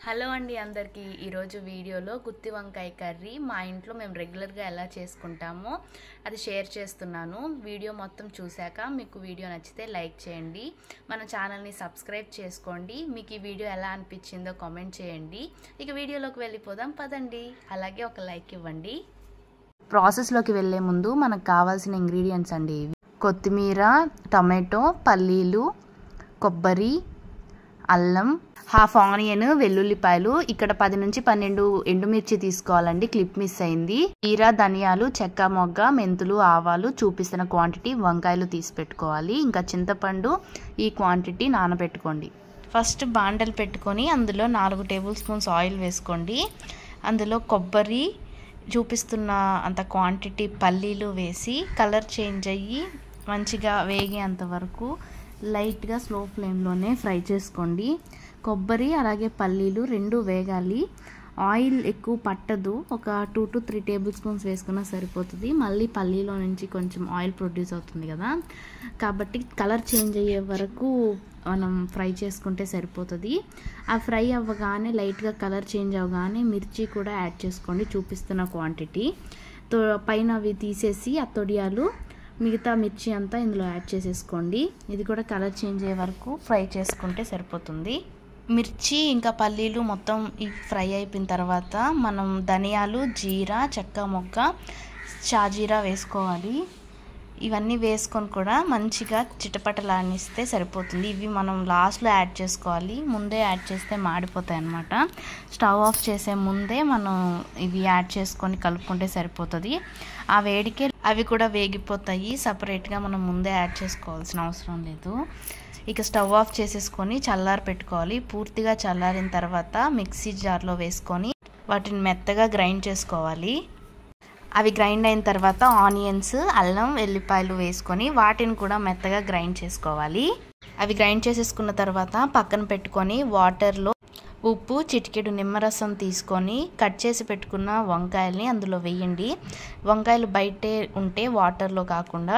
Hello అండి అందరికీ ఈరోజు వీడియోలో గుత్తి వంకాయ కర్రీ మా ఇంట్లో మేము రెగ్యులర్గా ఎలా చేసుకుంటామో అది షేర్ చేస్తున్నాను. వీడియో మొత్తం చూశాక మీకు వీడియో నచ్చితే లైక్ చేయండి, మన ఛానల్ని సబ్స్క్రైబ్ చేసుకోండి. మీకు ఈ వీడియో ఎలా అనిపించిందో కామెంట్ చేయండి. ఇక వీడియోలోకి వెళ్ళిపోదాం పదండి. అలాగే ఒక లైక్ ఇవ్వండి. ప్రాసెస్లోకి వెళ్ళే ముందు మనకు కావాల్సిన ఇంగ్రీడియంట్స్ అండి ఇవి: కొత్తిమీర, టమాటో, పల్లీలు, కొబ్బరి, అల్లం, హాఫ్ ఆనియన్, వెల్లుల్లిపాయలు. ఇక్కడ 10 నుంచి 12 ఎండుమిర్చి తీసుకోవాలండి, క్లిప్ మిస్ అయింది. జీరా, ధనియాలు, చెక్క మొగ్గ, మెంతులు, ఆవాలు, చూపిస్తున్న క్వాంటిటీ వంకాయలు తీసి పెట్టుకోవాలి. ఇంకా చింతపండు ఈ క్వాంటిటీ నానబెట్టుకోండి. ఫస్ట్ బాండలు పెట్టుకొని అందులో 4 టేబుల్ స్పూన్స్ ఆయిల్ వేసుకోండి. అందులో కొబ్బరి, చూపిస్తున్న అంత క్వాంటిటీ పల్లీలు వేసి కలర్ చేంజ్ అయ్యి మంచిగా వేగేంత వరకు లైట్గా స్లో ఫ్లేమ్లోనే ఫ్రై చేసుకోండి. కొబ్బరి అలాగే పల్లీలు రెండు వేగాలి. ఆయిల్ ఎక్కువ పట్టదు, ఒక 2 to 3 టేబుల్ స్పూన్స్ వేసుకున్నా సరిపోతుంది. మళ్ళీ పల్లీలో నుంచి కొంచెం ఆయిల్ ప్రొడ్యూస్ అవుతుంది కదా, కాబట్టి కలర్ చేంజ్ అయ్యే వరకు మనం ఫ్రై చేసుకుంటే సరిపోతుంది. ఆ ఫ్రై అవ్వగానే లైట్గా కలర్ చేంజ్ అవ్వగానే మిర్చి కూడా యాడ్ చేసుకోండి, చూపిస్తున్న క్వాంటిటీ. పైన అవి తీసేసి ఆ తొడియాలు మిగతా మిర్చి అంతా ఇందులో యాడ్ చేసేసుకోండి. ఇది కూడా కలర్ చేంజ్ అయ్యే వరకు ఫ్రై చేసుకుంటే సరిపోతుంది. మిర్చి ఇంకా పల్లీలు మొత్తం ఫ్రై అయిపోయిన తర్వాత మనం ధనియాలు, జీరా, చెక్క మొగ్గ, షాజీరా వేసుకోవాలి. ఇవన్నీ వేసుకొని కూడా మంచిగా చిటపటలానిస్తే సరిపోతుంది. ఇవి మనం లాస్ట్లో యాడ్ చేసుకోవాలి, ముందే యాడ్ చేస్తే మాడిపోతాయి అన్నమాట. స్టవ్ ఆఫ్ చేసే ముందే మనం ఇవి యాడ్ చేసుకొని కలుపుకుంటే సరిపోతుంది. ఆ వేడికే అవి కూడా వేగిపోతాయి, సపరేట్గా మనం ముందే యాడ్ చేసుకోవాల్సిన అవసరం లేదు. ఇక స్టవ్ ఆఫ్ చేసేసుకొని చల్లారి పెట్టుకోవాలి. పూర్తిగా చల్లారిన తర్వాత మిక్సీ జార్లో వేసుకొని వాటిని మెత్తగా గ్రైండ్ చేసుకోవాలి. అవి గ్రైండ్ అయిన తర్వాత ఆనియన్స్, అల్లం, వెల్లిపాయలు వేసుకొని వాటిని కూడా మెత్తగా గ్రైండ్ చేసుకోవాలి. అవి గ్రైండ్ చేసేసుకున్న తర్వాత పక్కన పెట్టుకొని వాటర్లో ఉప్పు, చిటికెడు నిమ్మరసం తీసుకొని కట్ చేసి పెట్టుకున్న వంకాయల్ని అందులో వేయండి. వంకాయలు బయటే ఉంటే వాటర్లో కాకుండా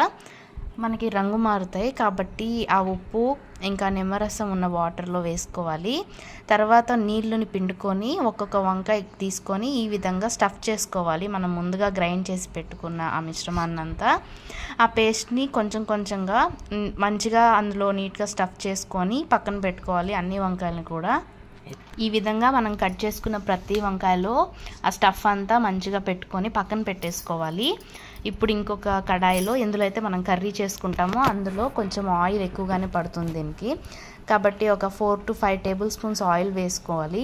మనకి రంగు మారుతాయి, కాబట్టి ఆ ఉప్పు ఇంకా నిమ్మరసం ఉన్న వాటర్లో వేసుకోవాలి. తర్వాత నీళ్ళని పిండుకొని ఒక్కొక్క వంకాయ తీసుకొని ఈ విధంగా స్టఫ్ చేసుకోవాలి. మనం ముందుగా గ్రైండ్ చేసి పెట్టుకున్న ఆ మిశ్రమాన్నంతా, ఆ పేస్ట్ని కొంచెం కొంచెంగా మంచిగా అందులో నీట్గా స్టఫ్ చేసుకొని పక్కన పెట్టుకోవాలి. అన్ని వంకాయలను కూడా ఈ విధంగా మనం కట్ చేసుకున్న ప్రతి వంకాయలో ఆ స్టఫ్ అంతా మంచిగా పెట్టుకొని పక్కన పెట్టేసుకోవాలి. ఇప్పుడు ఇంకొక కడాయిలో, ఎందులో అయితే మనం కర్రీ చేసుకుంటామో అందులో కొంచెం ఆయిల్ ఎక్కువగానే పడుతుంది దీనికి, కాబట్టి ఒక 4 to 5 టేబుల్ స్పూన్స్ ఆయిల్ వేసుకోవాలి.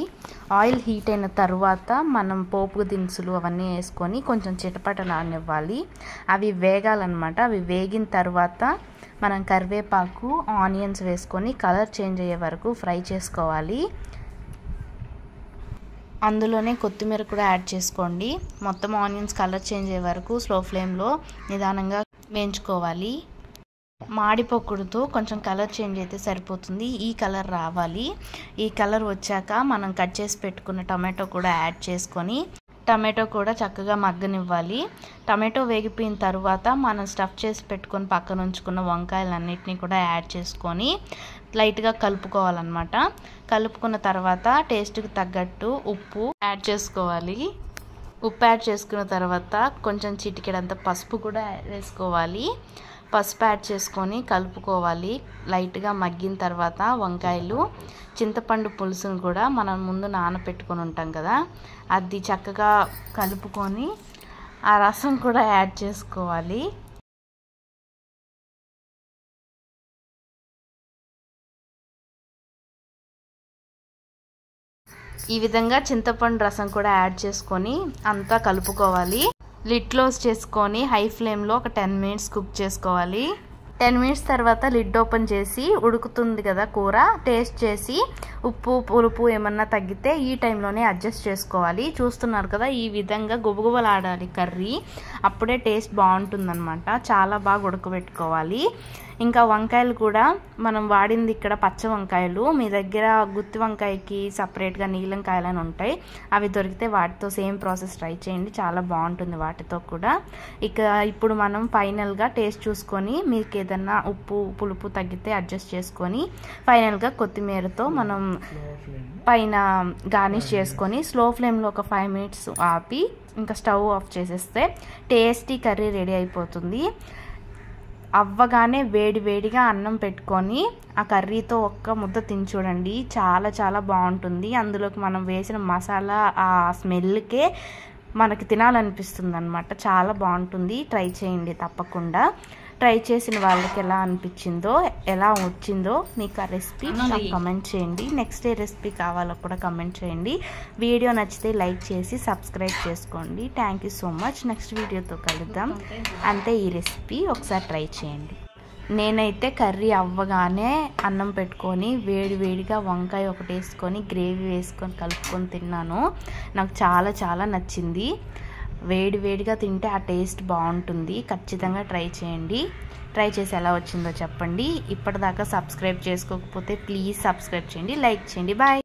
ఆయిల్ హీట్ అయిన తర్వాత మనం పోపు దినుసులు అవన్నీ వేసుకొని కొంచెం చిటపటలానివ్వాలి. అవి వేగాలన్నమాట. అవి వేగిన తర్వాత మనం కరివేపాకు, ఆనియన్స్ వేసుకొని కలర్ చేంజ్ అయ్యే వరకు ఫ్రై చేసుకోవాలి. అందులోనే కొత్తిమీర కూడా యాడ్ చేసుకోండి. మొత్తం ఆనియన్స్ కలర్ చేంజ్ అయ్యే వరకు స్లో ఫ్లేమ్లో నిదానంగా వేయించుకోవాలి. మాడిపోకూడదు, కొంచెం కలర్ చేంజ్ అయితే సరిపోతుంది. ఈ కలర్ రావాలి. ఈ కలర్ వచ్చాక మనం కట్ చేసి పెట్టుకున్న టమాటో కూడా యాడ్ చేసుకొని టమాటో కూడా చక్కగా మగ్గనివ్వాలి. టమాటో వేగిపోయిన తర్వాత మనం స్టఫ్ చేసి పెట్టుకొని పక్కన ఉంచుకున్న వంకాయలన్నిటినీ కూడా యాడ్ చేసుకొని లైట్గా కలుపుకోవాలన్నమాట. కలుపుకున్న తర్వాత టేస్ట్కి తగ్గట్టు ఉప్పు యాడ్ చేసుకోవాలి. ఉప్పు యాడ్ చేసుకున్న తర్వాత కొంచెం చిటికెడంత పసుపు కూడా వేసుకోవాలి. పసుపు యాడ్ చేసుకొని కలుపుకోవాలి. లైట్గా మగ్గిన తర్వాత వంకాయలు, చింతపండు పులుసును కూడా మనం ముందు నానబెట్టుకొని ఉంటాం కదా, అది చక్కగా కలుపుకొని ఆ రసం కూడా యాడ్ చేసుకోవాలి. ఈ విధంగా చింతపండు రసం కూడా యాడ్ చేసుకొని అంతా కలుపుకోవాలి. లిడ్ క్లోజ్ చేసుకొని హై ఫ్లేమ్లో ఒక 10 minutes కుక్ చేసుకోవాలి. 10 minutes తర్వాత లిడ్ ఓపెన్ చేసి ఉడుకుతుంది కదా కూర, టేస్ట్ చేసి ఉప్పు, పులుపు ఏమన్నా తగ్గితే ఈ టైంలోనే అడ్జస్ట్ చేసుకోవాలి. చూస్తున్నారు కదా, ఈ విధంగా గుబగుబలాడాలి కర్రీ, అప్పుడే టేస్ట్ బాగుంటుందన్నమాట. చాలా బాగా ఉడకబెట్టుకోవాలి. ఇంకా వంకాయలు కూడా మనం వాడింది ఇక్కడ పచ్చ వంకాయలు, మీ దగ్గర గుత్తి వంకాయకి సపరేట్గా నీలం కాయలని ఉంటాయి, అవి దొరికితే వాటితో సేమ్ ప్రాసెస్ ట్రై చేయండి, చాలా బాగుంటుంది వాటితో కూడా. ఇక ఇప్పుడు మనం ఫైనల్గా టేస్ట్ చూసుకొని మీకు ఏదన్నా ఉప్పు పులుపు తగ్గితే అడ్జస్ట్ చేసుకొని ఫైనల్గా కొత్తిమీరతో మనం పైన గార్నిష్ చేసుకొని స్లో ఫ్లేమ్లో ఒక 5 minutes ఆపి ఇంకా స్టవ్ ఆఫ్ చేసేస్తే టేస్టీ కర్రీ రెడీ అయిపోతుంది. అవ్వగానే వేడిగా అన్నం పెట్టుకొని ఆ కర్రీతో ఒక్క ముద్ద తిని చూడండి, చాలా చాలా బాగుంటుంది. అందులోకి మనం వేసిన మసాలా ఆ స్మెల్కే మనకి తినాలనిపిస్తుంది అనమాట, చాలా బాగుంటుంది. ట్రై చేయండి తప్పకుండా. ట్రై చేసిన వాళ్ళకి ఎలా అనిపించిందో, ఎలా వచ్చిందో మీకు ఆ రెసిపీ కమెంట్ చేయండి. నెక్స్ట్ ఏ రెసిపీ కావాలో కూడా కమెంట్ చేయండి. వీడియో నచ్చితే లైక్ చేసి సబ్స్క్రైబ్ చేసుకోండి. Thank you so much. Next వీడియోతో కలుద్దాం. అంతే ఈ రెసిపీ ఒకసారి ట్రై చేయండి. నేనైతే కర్రీ అవ్వగానే అన్నం పెట్టుకొని వేడిగా వంకాయ ఒకటి వేసుకొని గ్రేవీ వేసుకొని కలుపుకొని తిన్నాను. నాకు చాలా చాలా నచ్చింది. వేడిగా తింటే ఆ టేస్ట్ బాగుంటుంది. ఖచ్చితంగా ట్రై చేయండి. ట్రై చేసి ఎలా వచ్చిందో చెప్పండి. ఇప్పటిదాకా సబ్స్క్రైబ్ చేసుకోకపోతే ప్లీజ్ సబ్స్క్రైబ్ చేయండి, లైక్ చేయండి. బాయ్.